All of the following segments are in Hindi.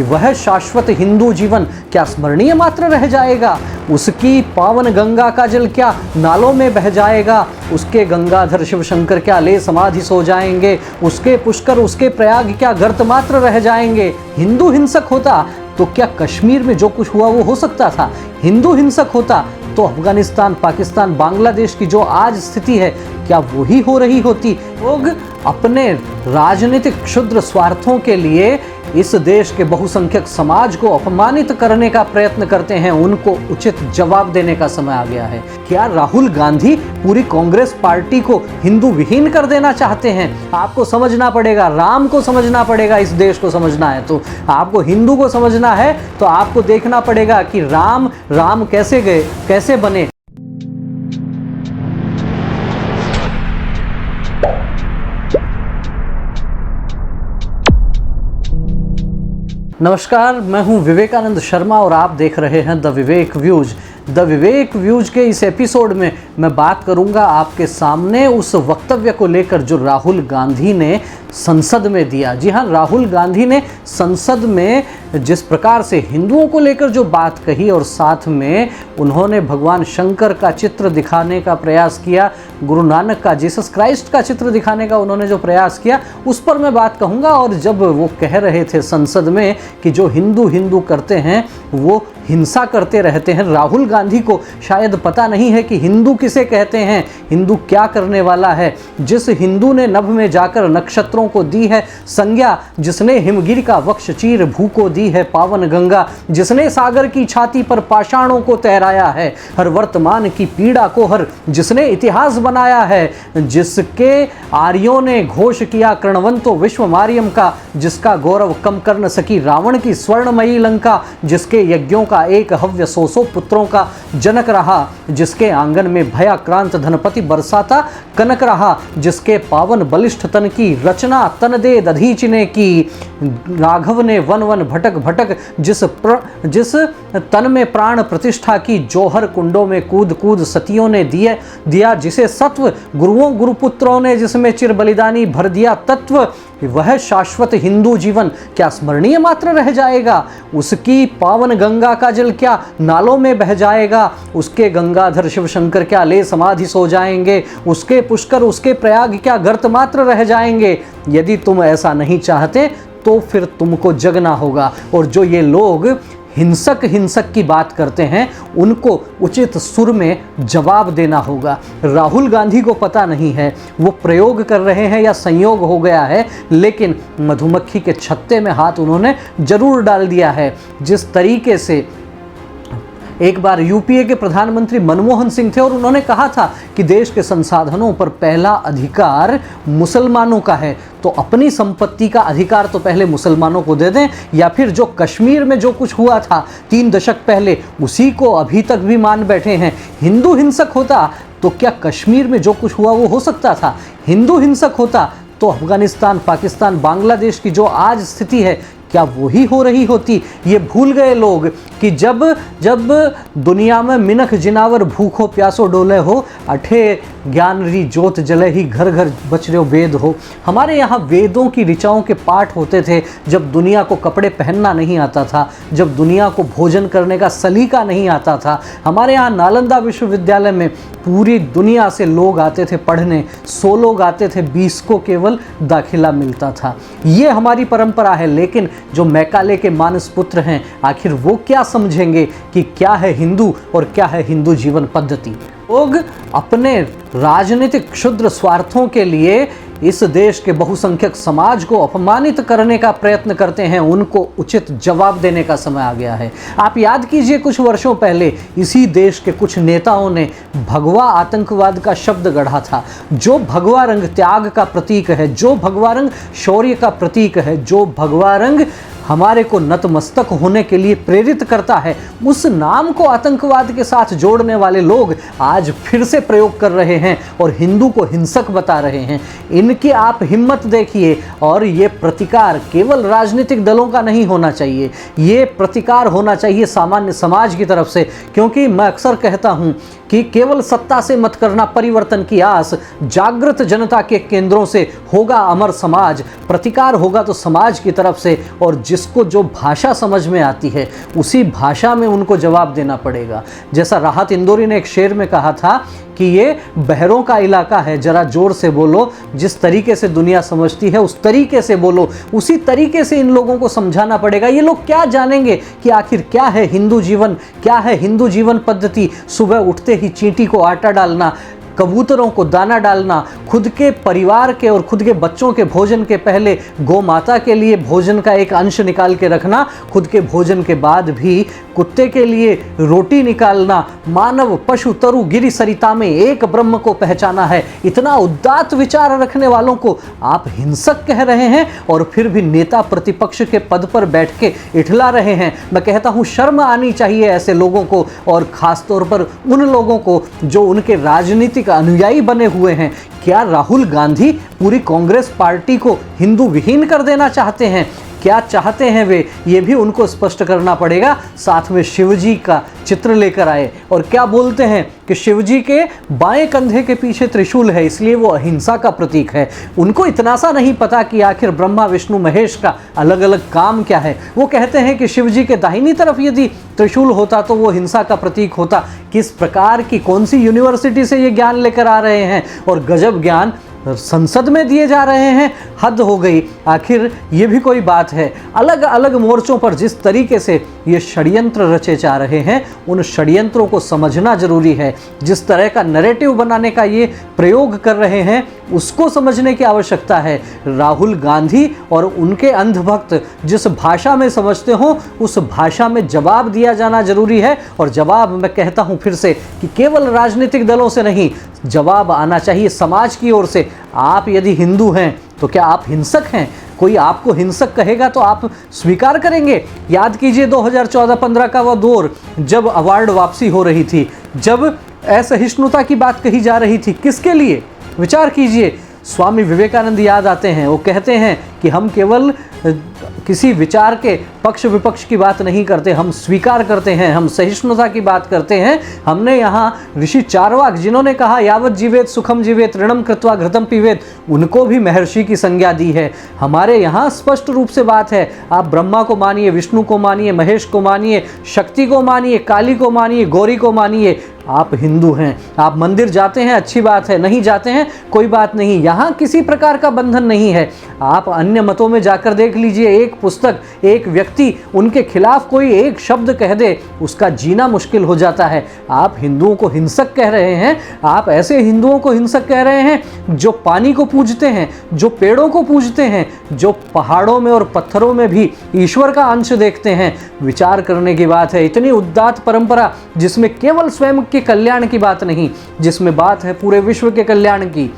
वह शाश्वत हिंदू जीवन क्या स्मरणीय मात्र रह जाएगा? उसकी पावन गंगा का जल क्या नालों में बह जाएगा? उसके गंगाधर शिव शंकर क्या ले समाधि सो जाएंगे? उसके पुष्कर, उसके प्रयाग क्या गर्त मात्र रह जाएंगे? हिंदू हिंसक होता तो क्या कश्मीर में जो कुछ हुआ वो हो सकता था? हिंदू हिंसक होता तो अफगानिस्तान, पाकिस्तान, बांग्लादेश की जो आज स्थिति है क्या वही हो रही होती? लोग अपने राजनीतिक क्षुद्र स्वार्थों के लिए इस देश के बहुसंख्यक समाज को अपमानित करने का प्रयत्न करते हैं। उनको उचित जवाब देने का समय आ गया है। क्या राहुल गांधी पूरी कांग्रेस पार्टी को हिंदू विहीन कर देना चाहते हैं? आपको समझना पड़ेगा, राम को समझना पड़ेगा। इस देश को समझना है तो आपको हिंदू को समझना है तो आपको देखना पड़ेगा कि राम कैसे गए, कैसे बने। नमस्कार, मैं हूं विवेकानंद शर्मा और आप देख रहे हैं the Vivek views. The Vivek views के इस एपिसोड में मैं बात करूंगा आपके सामने उस वक्तव्य को लेकर जो राहुल गांधी ने संसद में दिया। जी हां, राहुल गांधी ने संसद में जिस प्रकार से हिंदुओं को लेकर जो बात कही और साथ में उन्होंने भगवान शंकर का चित्र दिखाने का प्रयास किया, गुरु नानक का, जीसस क्राइस्ट का चित्र दिखाने का उन्होंने जो प्रयास किया, उस पर मैं बात कहूँगा। और जब वो कह रहे थे संसद में कि जो हिंदू करते हैं वो हिंसा करते रहते हैं, राहुल गांधी को शायद पता नहीं है कि हिंदू किसे कहते हैं, हिंदू क्या करने वाला है। जिस हिंदू ने नभ में जाकर नक्षत्रों को दी है संज्ञा, जिसने हिमगिरी का वक्ष चीर भू को दी है पावन गंगा, जिसने सागर की छाती पर पाषाणों को तैराया है, हर वर्तमान की पीड़ा को हर जिसने इतिहास बनाया है, जिसके आर्यों ने घोष किया कर्णवंतो विश्व मारियम का, जिसका गौरव कम कर न सकी रावण की स्वर्णमयी लंका, जिसके यज्ञों का एक हव्य सौ पुत्रों का जनक रहा, जिसके आंगन में भयाक्रांत धनपति बरसाता कनक रहा, जिसके पावन बलिष्ठ तन की रचना तन दे दधीचने की, राघव ने वन वन भटक भटक जिस तन में प्राण प्रतिष्ठा की, जौहर कुंडों में कूद कूद सतियों ने दिया, जिसे सत्व गुरुओं गुरुपुत्रों ने जिसमें चिर बलिदानी भर दिया तत्व, वह शाश्वत हिंदू जीवन क्या स्मरणीय मात्र रह जाएगा? उसकी पावन गंगा का जल क्या नालों में बह जाएगा? उसके गंगाधर शिव शंकर क्या ले समाधि सो जाएंगे? उसके पुष्कर, उसके प्रयाग क्या गर्त मात्र रह जाएंगे? यदि तुम ऐसा नहीं चाहते तो फिर तुमको जगना होगा। और जो ये लोग हिंसक की बात करते हैं उनको उचित सुर में जवाब देना होगा। राहुल गांधी को पता नहीं है वो प्रयोग कर रहे हैं या संयोग हो गया है, लेकिन मधुमक्खी के छत्ते में हाथ उन्होंने जरूर डाल दिया है। जिस तरीके से एक बार यूपीए के प्रधानमंत्री मनमोहन सिंह थे और उन्होंने कहा था कि देश के संसाधनों पर पहला अधिकार मुसलमानों का है, तो अपनी संपत्ति का अधिकार तो पहले मुसलमानों को दे दें, या फिर जो कश्मीर में जो कुछ हुआ था 3 दशक पहले उसी को अभी तक भी मान बैठे हैं। हिंदू हिंसक होता तो क्या कश्मीर में जो कुछ हुआ वो हो सकता था? हिंदू हिंसक होता तो अफगानिस्तान, पाकिस्तान, बांग्लादेश की जो आज स्थिति है क्या वही हो रही होती? ये भूल गए लोग कि जब दुनिया में मिनख जिनावर भूखो प्यासो डोले हो, अठे ज्ञान री जोत जले ही घर घर बच रहे वेद हो। हमारे यहाँ वेदों की ऋचाओं के पाठ होते थे जब दुनिया को कपड़े पहनना नहीं आता था, जब दुनिया को भोजन करने का सलीका नहीं आता था। हमारे यहाँ नालंदा विश्वविद्यालय में पूरी दुनिया से लोग आते थे पढ़ने, 100 लोग आते थे, 20 को केवल दाखिला मिलता था। ये हमारी परंपरा है। लेकिन जो मैकाले के मानस पुत्र हैं, आखिर वो क्या समझेंगे कि क्या है हिंदू और क्या है हिंदू जीवन पद्धति? लोग अपने राजनीतिक क्षुद्र स्वार्थों के लिए इस देश के बहुसंख्यक समाज को अपमानित करने का प्रयत्न करते हैं। उनको उचित जवाब देने का समय आ गया है। आप याद कीजिए, कुछ वर्षों पहले इसी देश के कुछ नेताओं ने भगवा आतंकवाद का शब्द गढ़ा था। जो भगवा रंग त्याग का प्रतीक है, जो भगवा रंग शौर्य का प्रतीक है, जो भगवा रंग हमारे को नतमस्तक होने के लिए प्रेरित करता है, उस नाम को आतंकवाद के साथ जोड़ने वाले लोग आज फिर से प्रयोग कर रहे हैं और हिंदू को हिंसक बता रहे हैं। इनकी आप हिम्मत देखिए। और ये प्रतिकार केवल राजनीतिक दलों का नहीं होना चाहिए, ये प्रतिकार होना चाहिए सामान्य समाज की तरफ से। क्योंकि मैं अक्सर कहता हूँ कि केवल सत्ता से मत करना परिवर्तन की आस, जागृत जनता के केंद्रों से होगा अमर समाज, प्रतिकार होगा तो समाज की तरफ से, और जिसको जो भाषा समझ में आती है उसी भाषा में उनको जवाब देना पड़ेगा। जैसा राहत इंदौरी ने एक शेर में कहा था कि ये बहरों का इलाका है, जरा जोर से बोलो, जिस तरीके से दुनिया समझती है उस तरीके से बोलो, उसी तरीके से इन लोगों को समझाना पड़ेगा। ये लोग क्या जानेंगे कि आखिर क्या है हिंदू जीवन, क्या है हिंदू जीवन पद्धति। सुबह उठते ही चींटी को आटा डालना, कबूतरों को दाना डालना, खुद के परिवार के और खुद के बच्चों के भोजन के पहले गौ माता के लिए भोजन का एक अंश निकाल के रखना, खुद के भोजन के बाद भी कुत्ते के लिए रोटी निकालना, मानव पशु तरु गिरि सरिता में एक ब्रह्म को पहचाना है। इतना उदात्त विचार रखने वालों को आप हिंसक कह रहे हैं और फिर भी नेता प्रतिपक्ष के पद पर बैठ के इठला रहे हैं। मैं कहता हूं शर्म आनी चाहिए ऐसे लोगों को, और खासतौर पर उन लोगों को जो उनके राजनीतिक अनुयायी बने हुए हैं। क्या राहुल गांधी पूरी कांग्रेस पार्टी को हिंदू विहीन कर देना चाहते हैं? क्या चाहते हैं वे, ये भी उनको स्पष्ट करना पड़ेगा। साथ में शिवजी का चित्र लेकर आए और क्या बोलते हैं कि शिवजी के बाएं कंधे के पीछे त्रिशूल है, इसलिए वो अहिंसा का प्रतीक है। उनको इतना सा नहीं पता कि आखिर ब्रह्मा विष्णु महेश का अलग अलग काम क्या है। वो कहते हैं कि शिवजी के दाहिनी तरफ यदि त्रिशूल होता तो वो हिंसा का प्रतीक होता। किस प्रकार की, कौन सी यूनिवर्सिटी से ये ज्ञान लेकर आ रहे हैं, और गजब ज्ञान संसद में दिए जा रहे हैं। हद हो गई। आखिर ये भी कोई बात है? अलग अलग मोर्चों पर जिस तरीके से ये षड्यंत्र रचे जा रहे हैं, उन षड्यंत्रों को समझना जरूरी है। जिस तरह का नैरेटिव बनाने का ये प्रयोग कर रहे हैं उसको समझने की आवश्यकता है। राहुल गांधी और उनके अंधभक्त जिस भाषा में समझते हो उस भाषा में जवाब दिया जाना जरूरी है। और जवाब, मैं कहता हूं फिर से, कि केवल राजनीतिक दलों से नहीं, जवाब आना चाहिए समाज की ओर से। आप यदि हिंदू हैं तो क्या आप हिंसक हैं? कोई आपको हिंसक कहेगा तो आप स्वीकार करेंगे? याद कीजिए 2014-15 का वह दौर जब अवार्ड वापसी हो रही थी, जब असहिष्णुता की बात कही जा रही थी। किसके लिए? विचार कीजिए। स्वामी विवेकानंद याद आते हैं। वो कहते हैं कि हम केवल किसी विचार के पक्ष विपक्ष की बात नहीं करते, हम स्वीकार करते हैं, हम सहिष्णुता की बात करते हैं। हमने यहाँ ऋषि चारवाक जिन्होंने कहा यावत जीवेत सुखम जीवेत ऋणम कृत्वा घृतम पीवेत, उनको भी महर्षि की संज्ञा दी है। हमारे यहाँ स्पष्ट रूप से बात है, आप ब्रह्मा को मानिए, विष्णु को मानिए, महेश को मानिए, शक्ति को मानिए, काली को मानिए, गौरी को मानिए, आप हिंदू हैं। आप मंदिर जाते हैं, अच्छी बात है, नहीं जाते हैं कोई बात नहीं, यहाँ किसी प्रकार का बंधन नहीं है। आप अन्य मतों में जाकर देख लीजिए, एक पुस्तक, एक व्यक्ति उनके खिलाफ कोई एक शब्द कह दे, उसका जीना मुश्किल हो जाता है। आप हिंदुओं को हिंसक कह रहे हैं। आप ऐसे हिंदुओं को हिंसक कह रहे हैं जो पानी को पूजते हैं, जो पेड़ों को पूजते हैं, जो पहाड़ों में और पत्थरों में भी ईश्वर का अंश देखते हैं। विचार करने की बात है। इतनी उदात्त परंपरा जिसमें केवल स्वयं के कल्याण की बात नहीं, जिसमें बात है पूरे विश्व के कल्याण की,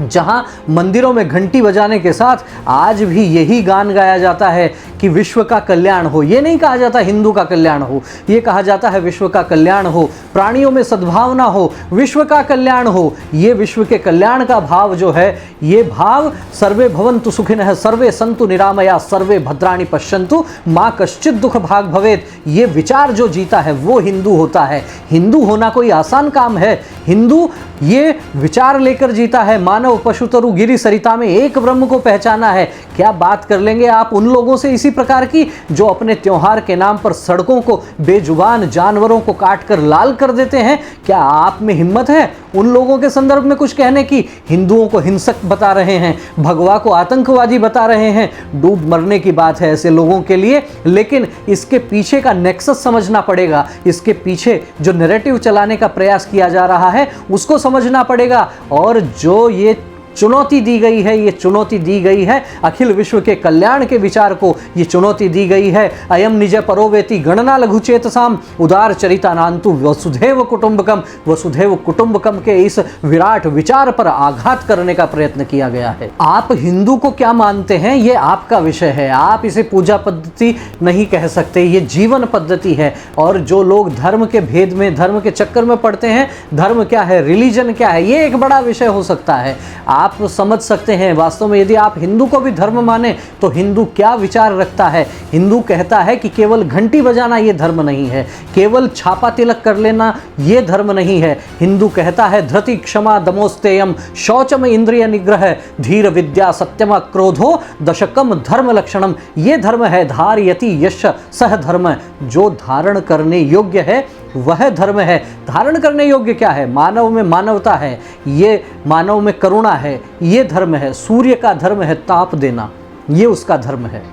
जहां मंदिरों में घंटी बजाने के साथ आज भी यही गान गाया जाता है कि विश्व का कल्याण हो। ये नहीं कहा जाता हिंदू का कल्याण हो, ये कहा जाता है विश्व का कल्याण हो, प्राणियों में सद्भावना हो, विश्व का कल्याण हो। ये विश्व के कल्याण का भाव जो है, ये भाव सर्वे भवन्तु सुखिनः सर्वे सन्तु निरामया सर्वे भद्राणि पश्यन्तु माँ कश्चित् दुख भाग भवेत्, ये विचार जो जीता है वो हिंदू होता है। हिंदू होना कोई आसान काम है? हिंदू ये विचार लेकर जीता है, मानव पशु तरु गिरि सरिता में एक ब्रह्म को पहचाना है। क्या बात कर लेंगे आप उन लोगों से इसी प्रकार की जो अपने त्योहार के नाम पर सड़कों को बेजुबान जानवरों को काट कर लाल कर देते हैं? क्या आप में हिम्मत है उन लोगों के संदर्भ में कुछ कहने की? हिंदुओं को हिंसक बता रहे हैं, भगवा को आतंकवादी बता रहे हैं। डूब मरने की बात है ऐसे लोगों के लिए, लेकिन इसके पीछे का नेक्सस समझना पड़ेगा। इसके पीछे जो नैरेटिव चलाने का प्रयास किया जा रहा है उसको समझना पड़ेगा। और जो ये चुनौती दी गई है, ये चुनौती दी गई है अखिल विश्व के कल्याण के विचार को, ये चुनौती दी गई है अयम निज परोवेति गणना लघुचेतसाम उदार चरितानांतु वसुधैव कुटुंबकम, वसुधैव कुटुंबकम के इस विराट विचार पर आघात करने का प्रयत्न किया गया है। आप हिंदू को क्या मानते हैं ये आपका विषय है। आप इसे पूजा पद्धति नहीं कह सकते, ये जीवन पद्धति है। और जो लोग धर्म के भेद में, धर्म के चक्कर में पड़ते हैं, धर्म क्या है, रिलीजन क्या है, ये एक बड़ा विषय हो सकता है। आप समझ सकते हैं वास्तव में यदि आप हिंदू को भी धर्म माने तो हिंदू क्या विचार रखता है। हिंदू कहता है कि केवल घंटी बजाना ये धर्म नहीं है, केवल छापा तिलक कर लेना ये धर्म नहीं है। हिंदू कहता है धृति क्षमा दमोस्तेयम शौचम इंद्रिय निग्रह धीर विद्या सत्यम क्रोधो दशकम धर्म लक्षणम। ये धर्म है धारयति यश सह धर्म, जो धारण करने योग्य है वह धर्म है। धारण करने योग्य क्या है? मानव में मानवता है, ये मानव में करुणा है, ये धर्म है। सूर्य का धर्म है ताप देना, ये उसका धर्म है।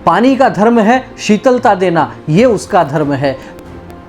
पानी का धर्म है शीतलता देना, ये उसका धर्म है।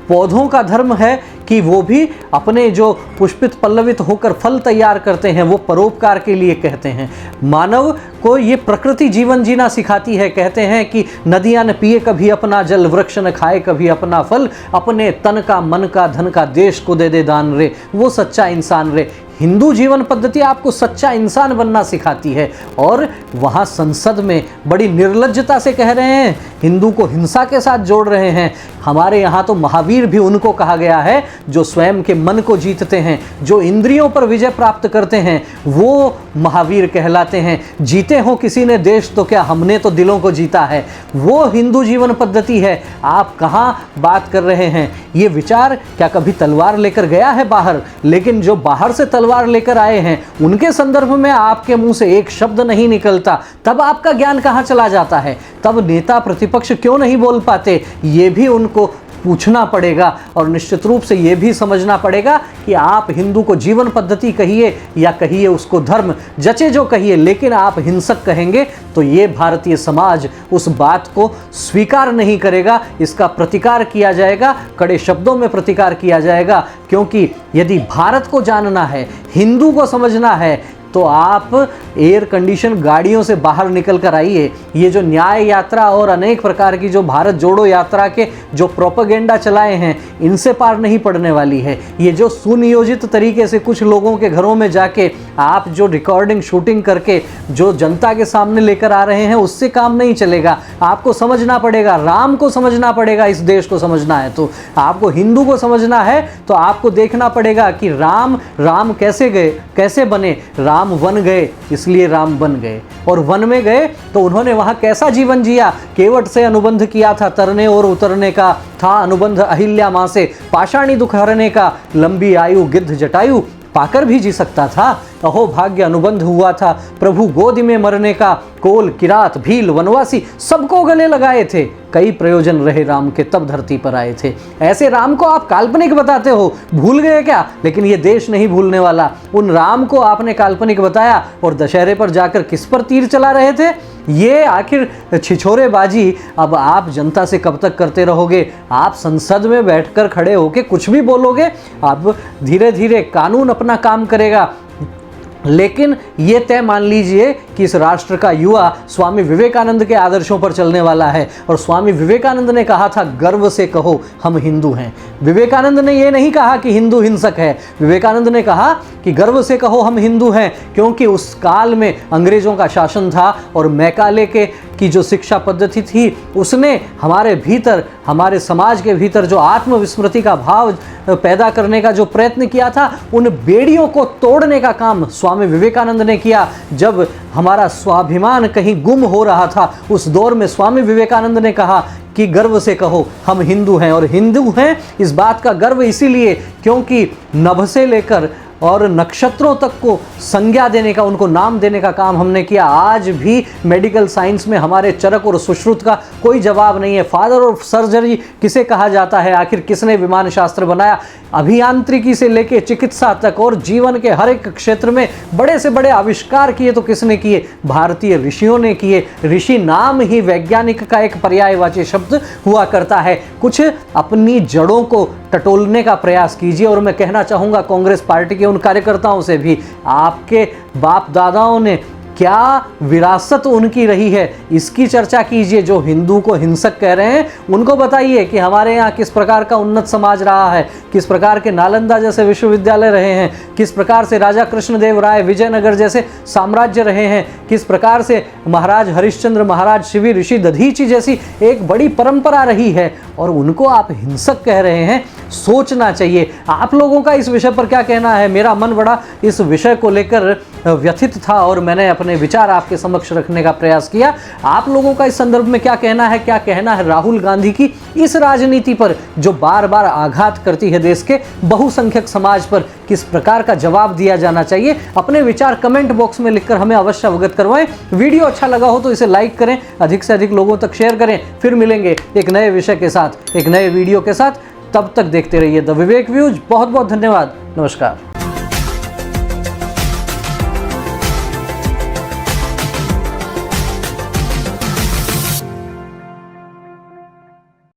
पौधों का धर्म है कि वो भी अपने जो पुष्पित पल्लवित होकर फल तैयार करते हैं वो परोपकार के लिए कहते हैं। मानव को ये प्रकृति जीवन जीना सिखाती है। कहते हैं कि नदियाँ न पिए कभी अपना जल, वृक्ष न खाए कभी अपना फल, अपने तन का मन का धन का देश को दे दे दान रे, वो सच्चा इंसान रे। हिंदू जीवन पद्धति आपको सच्चा इंसान बनना सिखाती है और वहाँ संसद में बड़ी निर्लज्जता से कह रहे हैं, हिंदू को हिंसा के साथ जोड़ रहे हैं। हमारे यहाँ तो महावीर भी उनको कहा गया है जो स्वयं के मन को जीतते हैं, जो इंद्रियों पर विजय प्राप्त करते हैं, वो महावीर कहलाते हैं। जीते हो किसी ने देश तो क्या, हमने तो दिलों को जीता है, वो हिंदू जीवन पद्धति है। आप कहाँ बात कर रहे हैं? ये विचार क्या कभी तलवार लेकर गया है बाहर? लेकिन जो बाहर से तलवार लेकर आए हैं उनके संदर्भ में आपके मुंह से एक शब्द नहीं निकलता, तब आपका ज्ञान कहाँ चला जाता है? तब नेता प्रतिपक्ष क्यों नहीं बोल पाते? ये भी उनको पूछना पड़ेगा और निश्चित रूप से ये भी समझना पड़ेगा कि आप हिंदू को जीवन पद्धति कहिए या कहिए उसको धर्म, जचे जो कहिए, लेकिन आप हिंसक कहेंगे तो ये भारतीय समाज उस बात को स्वीकार नहीं करेगा। इसका प्रतिकार किया जाएगा, कड़े शब्दों में प्रतिकार किया जाएगा। क्योंकि यदि भारत को जानना है, हिंदू को समझना है, तो आप एयर कंडीशन गाड़ियों से बाहर निकल कर आइए। ये जो न्याय यात्रा और अनेक प्रकार की जो भारत जोड़ो यात्रा के जो प्रोपेगेंडा चलाए हैं, इनसे पार नहीं पड़ने वाली है। ये जो सुनियोजित तरीके से कुछ लोगों के घरों में जाके आप जो रिकॉर्डिंग शूटिंग करके जो जनता के सामने लेकर आ रहे हैं, उससे काम नहीं चलेगा। आपको समझना पड़ेगा, राम को समझना पड़ेगा। इस देश को समझना है तो आपको, हिंदू को समझना है तो आपको देखना पड़ेगा कि राम कैसे गए, कैसे बने। राम वन गए इसलिए राम बन गए, और वन में गए तो उन्होंने वहां कैसा जीवन जिया। केवट से अनुबंध किया था तरने और उतरने का, था अनुबंध अहिल्या मां से पाषाणी दुख हरने का, लंबी आयु गिद्ध जटायु पाकर भी जी सकता था। अहो भाग्य अनुबंध हुआ था प्रभु गोद में मरने का, कोल किरात भील वनवासी सबको गले लगाए थे, कई प्रयोजन रहे राम के तब धरती पर आए थे। ऐसे राम को आप काल्पनिक बताते हो, भूल गए क्या? लेकिन ये देश नहीं भूलने वाला। उन राम को आपने काल्पनिक बताया और दशहरे पर जाकर किस पर तीर चला रहे थे? ये आखिर छिछोरेबाजी अब आप जनता से कब तक करते रहोगे? आप संसद में बैठकर खड़े होकर कुछ भी बोलोगे, अब धीरे धीरे कानून अपना काम करेगा। लेकिन ये तय मान लीजिए कि इस राष्ट्र का युवा स्वामी विवेकानंद के आदर्शों पर चलने वाला है। और स्वामी विवेकानंद ने कहा था, गर्व से कहो हम हिंदू हैं। विवेकानंद ने ये नहीं कहा कि हिंदू हिंसक है, विवेकानंद ने कहा कि गर्व से कहो हम हिंदू हैं, क्योंकि उस काल में अंग्रेजों का शासन था और मैकाले की जो शिक्षा पद्धति थी उसने हमारे भीतर, हमारे समाज के भीतर जो आत्मविस्मृति का भाव पैदा करने का जो प्रयत्न किया था, उन बेड़ियों को तोड़ने का काम स्वामी विवेकानंद ने किया। जब हमारा स्वाभिमान कहीं गुम हो रहा था, उस दौर में स्वामी विवेकानंद ने कहा कि गर्व से कहो हम हिंदू हैं। और हिंदू हैं इस बात का गर्व इसीलिए क्योंकि नभ से लेकर और नक्षत्रों तक को संज्ञा देने का, उनको नाम देने का काम हमने किया। आज भी मेडिकल साइंस में हमारे चरक और सुश्रुत का कोई जवाब नहीं है। फादर ऑफ सर्जरी किसे कहा जाता है? आखिर किसने विमान शास्त्र बनाया? अभियांत्रिकी से लेके चिकित्सा तक और जीवन के हर एक क्षेत्र में बड़े से बड़े आविष्कार किए तो किसने किए? भारतीय ऋषियों ने किए। ऋषि नाम ही वैज्ञानिक का एक पर्यायवाची शब्द हुआ करता है। कुछ अपनी जड़ों को टटोलने का प्रयास कीजिए। और मैं कहना चाहूँगा कांग्रेस पार्टी के उन कार्यकर्ताओं से भी, आपके बाप दादाओं ने क्या विरासत उनकी रही है इसकी चर्चा कीजिए। जो हिंदू को हिंसक कह रहे हैं उनको बताइए कि हमारे यहाँ किस प्रकार का उन्नत समाज रहा है, किस प्रकार के नालंदा जैसे विश्वविद्यालय रहे हैं, किस प्रकार से राजा कृष्णदेव राय विजयनगर जैसे साम्राज्य रहे हैं, किस प्रकार से महाराज हरिश्चंद्र, महाराज शिवी, ऋषि दधीची जैसी एक बड़ी परंपरा रही है, और उनको आप हिंसक कह रहे हैं। सोचना चाहिए। आप लोगों का इस विषय पर क्या कहना है? मेरा मन बड़ा इस विषय को लेकर व्यथित था और मैंने अपने विचार आपके समक्ष रखने का प्रयास किया। आप लोगों का इस संदर्भ में क्या कहना है? क्या कहना है राहुल गांधी की इस राजनीति पर जो बार बार आघात करती है देश के बहुसंख्यक समाज पर? किस प्रकार का जवाब दिया जाना चाहिए? अपने विचार कमेंट बॉक्स में लिखकर हमें अवश्य अवगत करवाएं। वीडियो अच्छा लगा हो तो इसे लाइक करें, अधिक से अधिक लोगों तक शेयर करें। फिर मिलेंगे एक नए विषय के साथ, एक नए वीडियो के साथ। तब तक देखते रहिए द विवेक व्यूज। बहुत बहुत धन्यवाद। नमस्कार।